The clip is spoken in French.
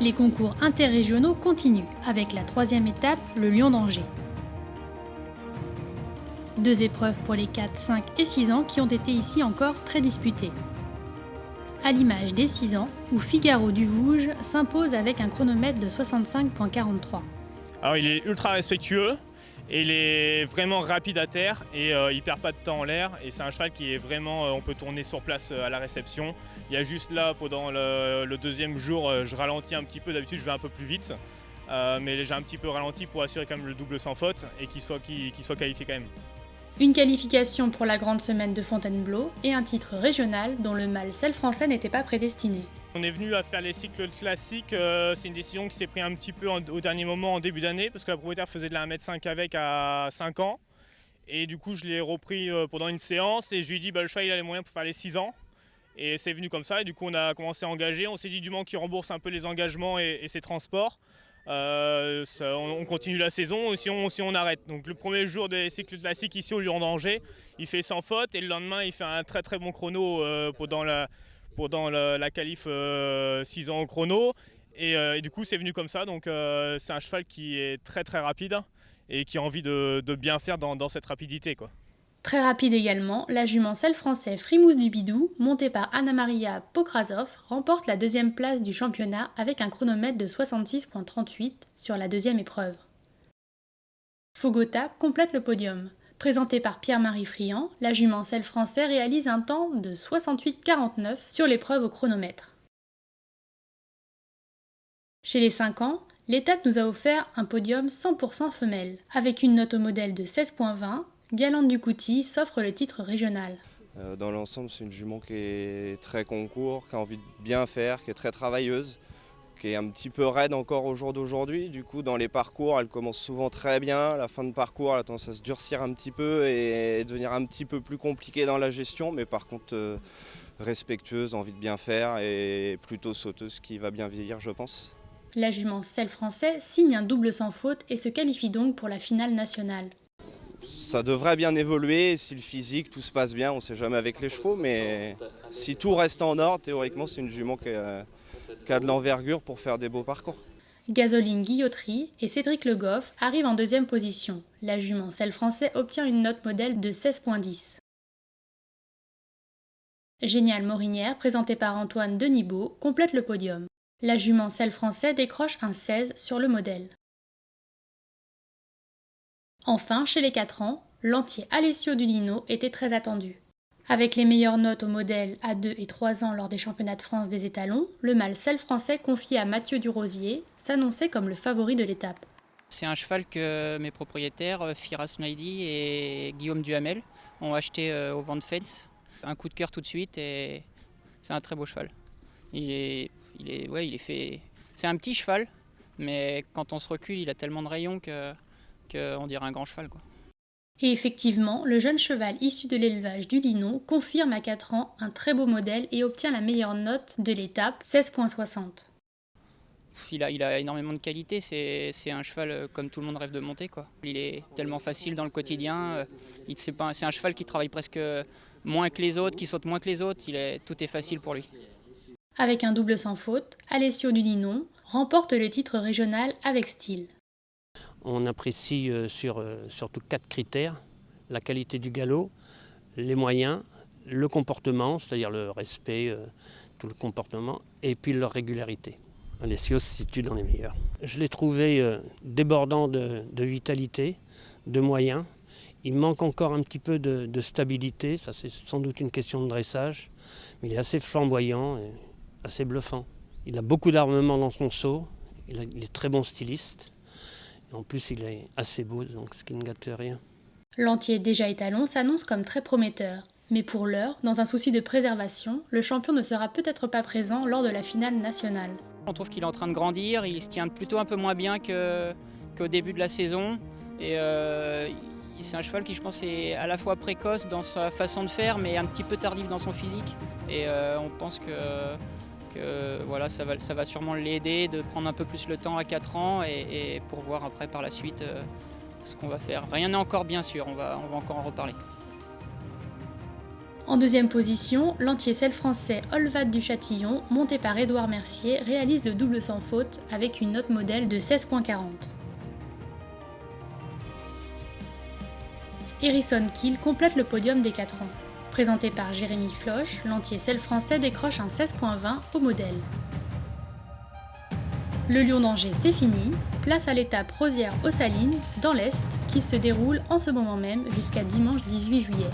Les concours interrégionaux continuent, avec la 3e étape, le Lion d'Angers. 2 épreuves pour les 4, 5 et 6 ans qui ont été ici encore très disputées. À l'image des 6 ans, où Figaro du Vouge s'impose avec un chronomètre de 65,43. Alors il est ultra respectueux et il est vraiment rapide à terre et il perd pas de temps en l'air et c'est un cheval qui est vraiment, on peut tourner sur place à la réception. Il y a juste là pendant le deuxième jour, je ralentis un petit peu, d'habitude je vais un peu plus vite, mais j'ai un petit peu ralenti pour assurer quand même le double sans faute et qu'il soit qualifié quand même. Une qualification pour la grande semaine de Fontainebleau et un titre régional dont le mâle Selle Français n'était pas prédestiné. On est venu à faire les cycles classiques, c'est une décision qui s'est prise un petit peu au dernier moment en début d'année parce que la propriétaire faisait de la 1m5 avec à 5 ans et du coup je l'ai repris pendant une séance et je lui ai dit le cheval il a les moyens pour faire les 6 ans et c'est venu comme ça et du coup on a commencé à engager, on s'est dit du moment qu'il rembourse un peu les engagements et ses transports, on continue la saison ou si on arrête. Donc le premier jour des cycles classiques ici au Lion d'Angers, il fait sans faute et le lendemain il fait un très très bon chrono pendant la qualif 6 ans au chrono et du coup c'est venu comme ça, donc c'est un cheval qui est très très rapide et qui a envie de bien faire dans cette rapidité, quoi. Très rapide également, la jument Selle Français Frimousse du Bidou, montée par Anna-Maria Pokrazov, remporte la 2e place du championnat avec un chronomètre de 66,38 sur la 2e épreuve. Fogota complète le podium. Présentée par Pierre-Marie Friand, la jument Selle Français réalise un temps de 68,49 sur l'épreuve au chronomètre. Chez les 5 ans, l'étape nous a offert un podium 100% femelle. Avec une note au modèle de 16,20, Galante du Couty s'offre le titre régional. Dans l'ensemble, c'est une jument qui est très concours, qui a envie de bien faire, qui est très travailleuse, qui est un petit peu raide encore au jour d'aujourd'hui. Du coup, dans les parcours, elle commence souvent très bien. À la fin de parcours, elle a tendance à se durcir un petit peu et devenir un petit peu plus compliquée dans la gestion. Mais par contre, respectueuse, envie de bien faire et plutôt sauteuse qui va bien vieillir, je pense. La jument Selle Français signe un double sans faute et se qualifie donc pour la finale nationale. Ça devrait bien évoluer, si le physique, tout se passe bien, on ne sait jamais avec les chevaux, mais si tout reste en ordre, théoriquement c'est une jument qui a de l'envergure pour faire des beaux parcours. Gasoline Guilloterie et Cédric Le Goff arrivent en 2e position. La jument Selle Français obtient une note modèle de 16,10. Génial Morinière, présenté par Antoine Denibaud, complète le podium. La jument Selle Français décroche un 16 sur le modèle. Enfin, chez les 4 ans, l'entier Alessio Dulino était très attendu. Avec les meilleures notes au modèle à 2 et 3 ans lors des championnats de France des étalons, le mâle Selle Français confié à Mathieu Durosier s'annonçait comme le favori de l'étape. C'est un cheval que mes propriétaires, Firas Naidi et Guillaume Duhamel, ont acheté au Vent de Fence. Un coup de cœur tout de suite et c'est un très beau cheval. Il est fait. C'est un petit cheval, mais quand on se recule, il a tellement de rayons qu'on dirait un grand cheval, quoi. Et effectivement, le jeune cheval issu de l'élevage du Linon confirme à 4 ans un très beau modèle et obtient la meilleure note de l'étape, 16,60. Il a énormément de qualité, c'est un cheval comme tout le monde rêve de monter, quoi. Il est tellement facile dans le quotidien, c'est un cheval qui travaille presque moins que les autres, qui saute moins que les autres, tout est facile pour lui. Avec un double sans faute, Alessio du Linon remporte le titre régional avec style. On apprécie surtout 4 critères: la qualité du galop, les moyens, le comportement, c'est-à-dire le respect, tout le comportement, et puis leur régularité. Alessio se situe dans les meilleurs. Je l'ai trouvé débordant de vitalité, de moyens. Il manque encore un petit peu de stabilité, ça c'est sans doute une question de dressage, mais il est assez flamboyant et assez bluffant. Il a beaucoup d'armement dans son saut, il est très bon styliste. En plus, il est assez beau, donc ce qui ne gâte rien. L'entier déjà étalon s'annonce comme très prometteur. Mais pour l'heure, dans un souci de préservation, le champion ne sera peut-être pas présent lors de la finale nationale. On trouve qu'il est en train de grandir, il se tient plutôt un peu moins bien qu'au début de la saison. Et c'est un cheval qui, je pense, est à la fois précoce dans sa façon de faire, mais un petit peu tardif dans son physique. Et on pense que voilà, ça va sûrement l'aider de prendre un peu plus le temps à 4 ans et pour voir après par la suite ce qu'on va faire. Rien n'est encore bien sûr, on va encore en reparler. En deuxième position, l'entier selle français Olvad du Châtillon, monté par Édouard Mercier, réalise le double sans faute avec une note modèle de 16,40. Harrison Kiel complète le podium des 4 ans. Présenté par Jérémy Floch, l'entier selle français décroche un 16,20 au modèle. Le Lion d'Angers, c'est fini. Place à l'étape Rosières aux Salines, dans l'Est, qui se déroule en ce moment même jusqu'à dimanche 18 juillet.